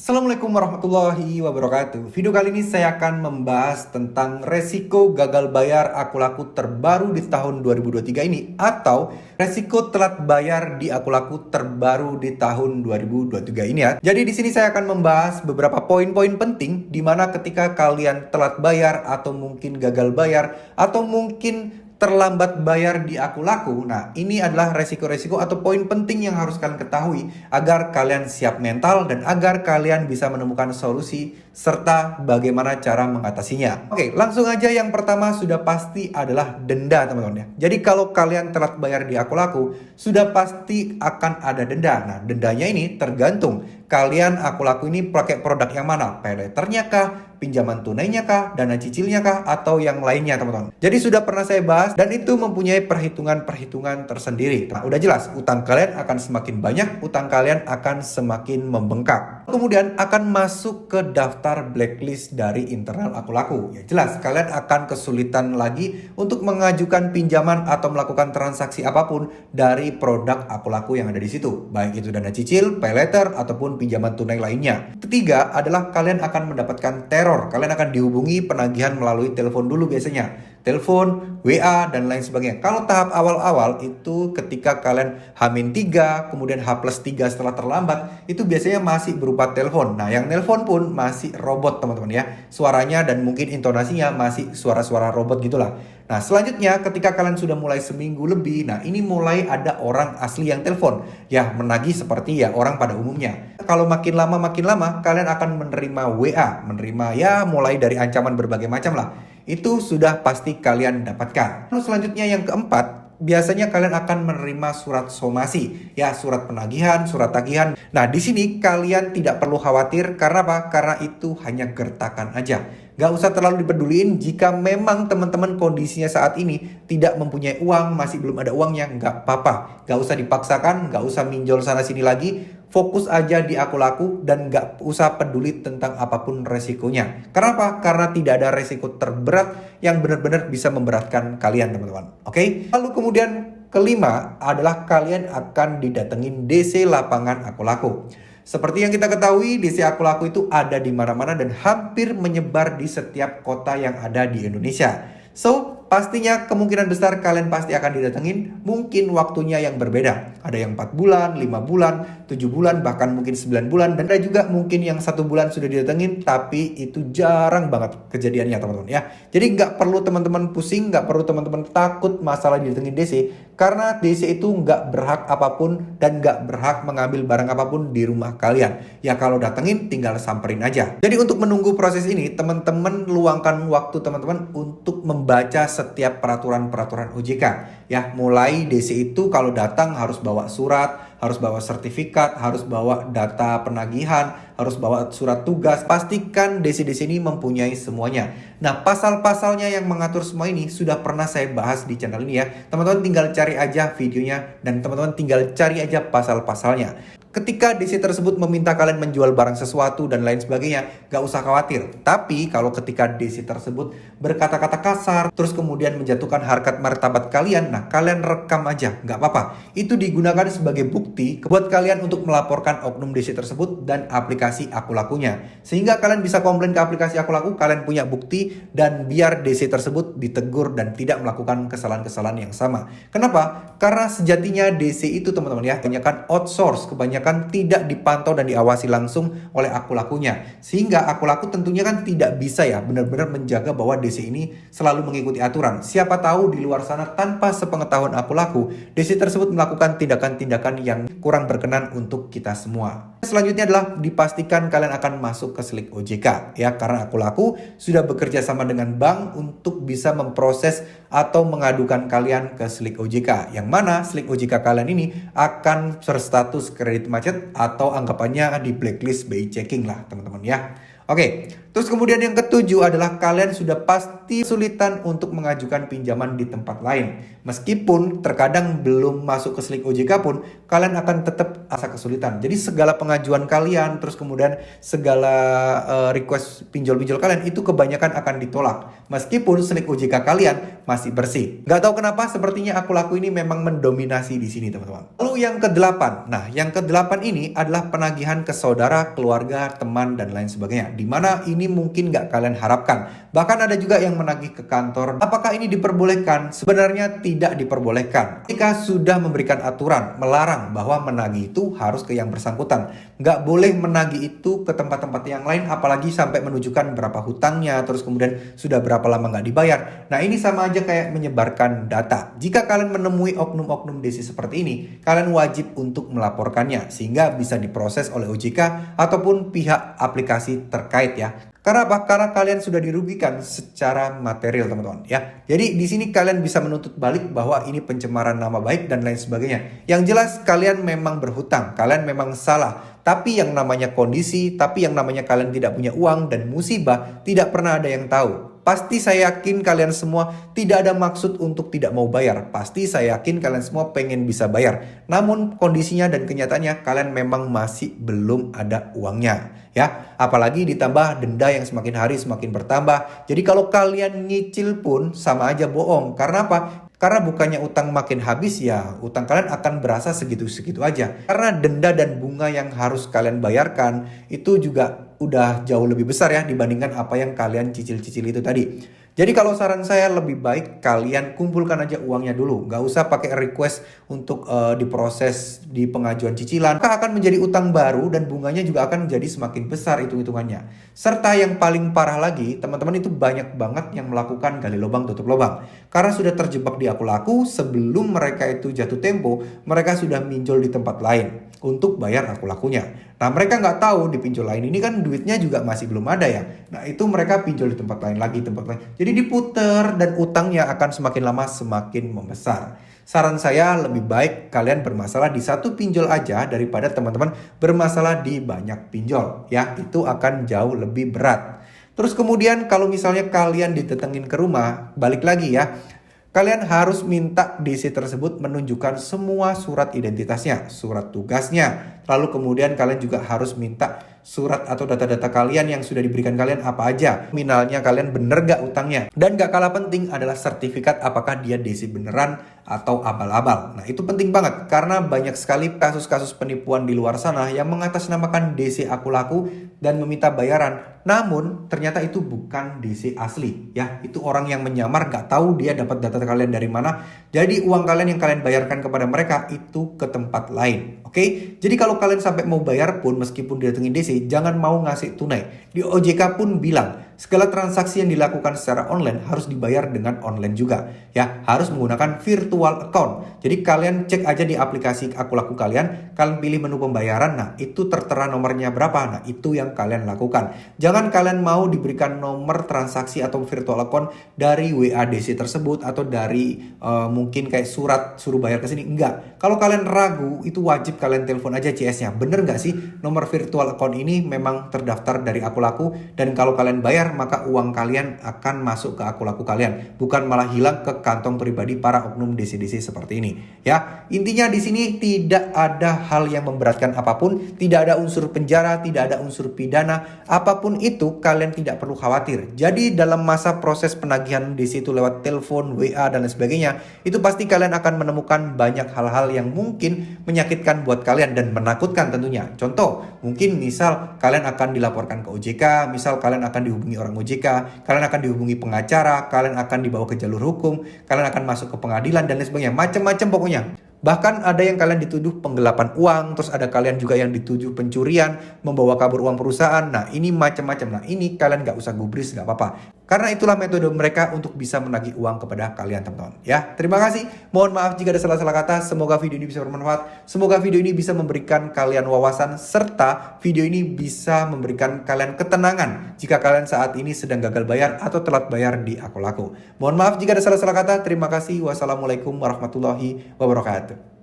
Assalamualaikum warahmatullahi wabarakatuh. Video kali ini saya akan membahas tentang resiko gagal bayar aku laku terbaru di tahun 2023 ini, atau resiko telat bayar di aku laku terbaru di tahun 2023 ini ya. Jadi di sini saya akan membahas beberapa poin-poin penting di mana ketika kalian telat bayar atau mungkin gagal bayar atau mungkin terlambat bayar di aku laku. Nah, ini adalah resiko-resiko atau poin penting yang harus kalian ketahui agar kalian siap mental dan agar kalian bisa menemukan solusi serta bagaimana cara mengatasinya. Oke, langsung aja yang pertama sudah pasti adalah denda, teman-teman ya. Jadi kalau kalian telat bayar di aku laku, sudah pasti akan ada denda. Nah, dendanya ini tergantung kalian aku laku ini pakai produk yang mana? Payletternya kah? Pinjaman tunainya kah? Dana cicilnya kah? Atau yang lainnya, teman-teman. Jadi sudah pernah saya bahas dan itu mempunyai perhitungan-perhitungan tersendiri. Nah, udah jelas utang kalian akan semakin banyak, utang kalian akan semakin membengkak. Kemudian akan masuk ke daftar blacklist dari internal aku laku. Ya jelas kalian akan kesulitan lagi untuk mengajukan pinjaman atau melakukan transaksi apapun dari produk aku laku yang ada di situ. Baik itu dana cicil, paylater ataupun pinjaman tunai lainnya. Ketiga adalah kalian akan mendapatkan teror. Kalian akan dihubungi penagihan melalui telepon dulu biasanya. Telepon, WA, dan lain sebagainya. Kalau tahap awal-awal itu ketika kalian H-3, kemudian H+3 setelah terlambat, itu biasanya masih berupa telepon. Nah, yang nelpon pun masih robot, teman-teman ya. Suaranya dan mungkin intonasinya masih suara-suara robot gitulah. Nah, selanjutnya ketika kalian sudah mulai seminggu lebih, nah ini mulai ada orang asli yang telepon. Ya, menagih seperti ya orang pada umumnya. Kalau makin lama, kalian akan menerima WA. Menerima ya mulai dari ancaman berbagai macam lah. Itu sudah pasti kalian dapatkan. Lalu selanjutnya yang keempat, biasanya kalian akan menerima surat somasi, ya surat penagihan, surat tagihan. Nah, di sini kalian tidak perlu khawatir karena apa? Karena itu hanya gertakan aja. Gak usah terlalu dipeduliin jika memang teman-teman kondisinya saat ini tidak mempunyai uang, masih belum ada uangnya, gak apa-apa. Gak usah dipaksakan, gak usah minjol sana sini lagi. Fokus aja di aku laku dan gak usah peduli tentang apapun resikonya. Kenapa? Karena tidak ada resiko terberat yang benar-benar bisa memberatkan kalian, teman-teman. Oke? Lalu kemudian kelima adalah kalian akan didatengin DC lapangan aku laku. Seperti yang kita ketahui, DC aku laku itu ada di mana-mana dan hampir menyebar di setiap kota yang ada di Indonesia. So, pastinya kemungkinan besar kalian pasti akan didatengin, mungkin waktunya yang berbeda. Ada yang 4 bulan, 5 bulan, 7 bulan, bahkan mungkin 9 bulan. Dan ada juga mungkin yang 1 bulan sudah didatengin, tapi itu jarang banget kejadiannya, teman-teman ya. Jadi nggak perlu teman-teman pusing, nggak perlu teman-teman takut masalah didatengin DC. Karena DC itu nggak berhak apapun dan nggak berhak mengambil barang apapun di rumah kalian. Ya kalau datengin tinggal samperin aja. Jadi untuk menunggu proses ini, teman-teman luangkan waktu teman-teman untuk membaca setiap peraturan-peraturan OJK. Ya, mulai DC itu kalau datang harus bawa surat, harus bawa sertifikat, harus bawa data penagihan, harus bawa surat tugas. Pastikan DC-DC ini mempunyai semuanya. Nah, pasal-pasalnya yang mengatur semua ini sudah pernah saya bahas di channel ini ya. Teman-teman tinggal cari aja videonya dan teman-teman tinggal cari aja pasal-pasalnya. Ketika DC tersebut meminta kalian menjual barang sesuatu dan lain sebagainya, gak usah khawatir. Tapi kalau ketika DC tersebut berkata-kata kasar, terus kemudian menjatuhkan harkat martabat kalian, nah kalian rekam aja, gak apa-apa. Itu digunakan sebagai bukti buat kalian untuk melaporkan oknum DC tersebut dan aplikasi aku lakunya. Sehingga kalian bisa komplain ke aplikasi aku laku, kalian punya bukti dan biar DC tersebut ditegur dan tidak melakukan kesalahan-kesalahan yang sama. Kenapa? Karena sejatinya DC itu teman-teman ya, kebanyakan outsource, kebanyakan tidak dipantau dan diawasi langsung oleh aku lakunya. Sehingga aku laku tentunya kan tidak bisa ya benar-benar menjaga bahwa DC ini selalu mengikuti aturan. Siapa tahu di luar sana tanpa sepengetahuan aku laku, DC tersebut melakukan tindakan-tindakan yang kurang berkenan untuk kita semua. Selanjutnya adalah dipastikan kalian akan masuk ke Slick OJK ya, karena aku laku sudah bekerja sama dengan bank untuk bisa memproses atau mengadukan kalian ke Slick OJK, yang mana Slick OJK kalian ini akan berstatus kredit macet atau anggapannya di blacklist BI checking lah, teman-teman ya. Oke, terus kemudian yang ketujuh adalah kalian sudah pasti kesulitan untuk mengajukan pinjaman di tempat lain. Meskipun terkadang belum masuk ke SLIK OJK pun, kalian akan tetap asa kesulitan. Jadi segala pengajuan kalian, terus kemudian segala request pinjol-pinjol kalian itu kebanyakan akan ditolak. Meskipun SLIK OJK kalian masih bersih. Nggak tahu kenapa, sepertinya Akulaku ini memang mendominasi di sini teman-teman. Lalu yang kedelapan, nah yang kedelapan ini adalah penagihan ke saudara, keluarga, teman, dan lain sebagainya. Dimana ini mungkin nggak kalian harapkan. Bahkan ada juga yang menagih ke kantor. Apakah ini diperbolehkan? Sebenarnya tidak diperbolehkan. Jika sudah memberikan aturan melarang bahwa menagih itu harus ke yang bersangkutan. Nggak boleh menagih itu ke tempat-tempat yang lain, apalagi sampai menunjukkan berapa hutangnya, terus kemudian sudah berapa lama nggak dibayar. Nah ini sama aja kayak menyebarkan data. Jika kalian menemui oknum-oknum desi seperti ini, kalian wajib untuk melaporkannya sehingga bisa diproses oleh OJK ataupun pihak aplikasi terkait ya. Karena apa? Karena kalian sudah dirugikan secara material teman-teman ya. Jadi di sini kalian bisa menuntut balik bahwa ini pencemaran nama baik dan lain sebagainya. Yang jelas kalian memang berhutang, kalian memang salah. Tapi yang namanya kondisi, tapi yang namanya kalian tidak punya uang dan musibah tidak pernah ada yang tahu. Pasti saya yakin kalian semua tidak ada maksud untuk tidak mau bayar. Pasti saya yakin kalian semua pengen bisa bayar. Namun kondisinya dan kenyataannya kalian memang masih belum ada uangnya. Ya, apalagi ditambah denda yang semakin hari semakin bertambah. Jadi kalau kalian nyicil pun sama aja bohong. Karena apa? Karena bukannya utang makin habis ya, utang kalian akan berasa segitu-segitu aja. Karena denda dan bunga yang harus kalian bayarkan itu juga udah jauh lebih besar ya dibandingkan apa yang kalian cicil-cicil itu tadi. Jadi kalau saran saya lebih baik kalian kumpulkan aja uangnya dulu. Nggak usah pakai request untuk diproses di pengajuan cicilan. Maka akan menjadi utang baru dan bunganya juga akan jadi semakin besar hitung-hitungannya. Serta yang paling parah lagi, teman-teman itu banyak banget yang melakukan gali lubang tutup lubang. Karena sudah terjebak di Akulaku, sebelum mereka itu jatuh tempo, mereka sudah minjol di tempat lain untuk bayar Akulakunya. Nah mereka nggak tahu di pinjol lain ini kan duitnya juga masih belum ada ya. Nah itu mereka pinjol di tempat lain lagi, tempat lain. Jadi diputer dan utangnya akan semakin lama semakin membesar. Saran saya lebih baik kalian bermasalah di satu pinjol aja daripada teman-teman bermasalah di banyak pinjol. Ya itu akan jauh lebih berat. Terus kemudian kalau misalnya kalian ditetengin ke rumah, balik lagi ya. Kalian harus minta DC tersebut menunjukkan semua surat identitasnya, surat tugasnya. Lalu kemudian kalian juga harus minta surat atau data-data kalian yang sudah diberikan kalian apa aja. Nominalnya kalian bener gak utangnya. Dan gak kalah penting adalah sertifikat apakah dia DC beneran atau abal-abal. Nah itu penting banget karena banyak sekali kasus-kasus penipuan di luar sana yang mengatasnamakan DC Akulaku dan meminta bayaran. Namun ternyata itu bukan DC asli ya. Itu orang yang menyamar gak tahu dia dapat data kalian dari mana. Jadi uang kalian yang kalian bayarkan kepada mereka itu ke tempat lain. Oke? Jadi kalau kalian sampai mau bayar pun meskipun didatengin DC, jangan mau ngasih tunai. Di OJK pun bilang segala transaksi yang dilakukan secara online harus dibayar dengan online juga. Ya, harus menggunakan virtual account. Jadi kalian cek aja di aplikasi Akulaku kalian pilih menu pembayaran. Nah, itu tertera nomornya berapa. Nah, itu yang kalian lakukan. Jangan kalian mau diberikan nomor transaksi atau virtual account dari WADC tersebut atau dari mungkin kayak surat suruh bayar ke sini. Enggak. Kalau kalian ragu, itu wajib kalian telepon aja CS-nya. Bener nggak sih nomor virtual account ini memang terdaftar dari Akulaku dan kalau kalian bayar maka uang kalian akan masuk ke Akulaku kalian, bukan malah hilang ke kantong pribadi para oknum DC-DC seperti ini. Ya, intinya di sini tidak ada hal yang memberatkan apapun, tidak ada unsur penjara, tidak ada unsur pidana, apapun itu kalian tidak perlu khawatir. Jadi dalam masa proses penagihan DC itu lewat telepon, WA dan lain sebagainya, itu pasti kalian akan menemukan banyak hal-hal yang mungkin menyakitkan buat kalian dan menakutkan tentunya. Contoh, mungkin misal kalian akan dilaporkan ke OJK, misal kalian akan dihubungi orang OJK, kalian akan dihubungi pengacara, kalian akan dibawa ke jalur hukum, kalian akan masuk ke pengadilan dan lain sebagainya, macam-macam pokoknya. Bahkan ada yang kalian dituduh penggelapan uang, terus ada kalian juga yang dituduh pencurian, membawa kabur uang perusahaan. Nah ini macam-macam. Nah ini kalian gak usah gubris, gak apa-apa. Karena itulah metode mereka untuk bisa menagih uang kepada kalian teman-teman. Ya, terima kasih. Mohon maaf jika ada salah-salah kata. Semoga video ini bisa bermanfaat. Semoga video ini bisa memberikan kalian wawasan serta video ini bisa memberikan kalian ketenangan jika kalian saat ini sedang gagal bayar atau telat bayar di Akulaku. Mohon maaf jika ada salah-salah kata. Terima kasih. Wassalamualaikum warahmatullahi wabarakatuh.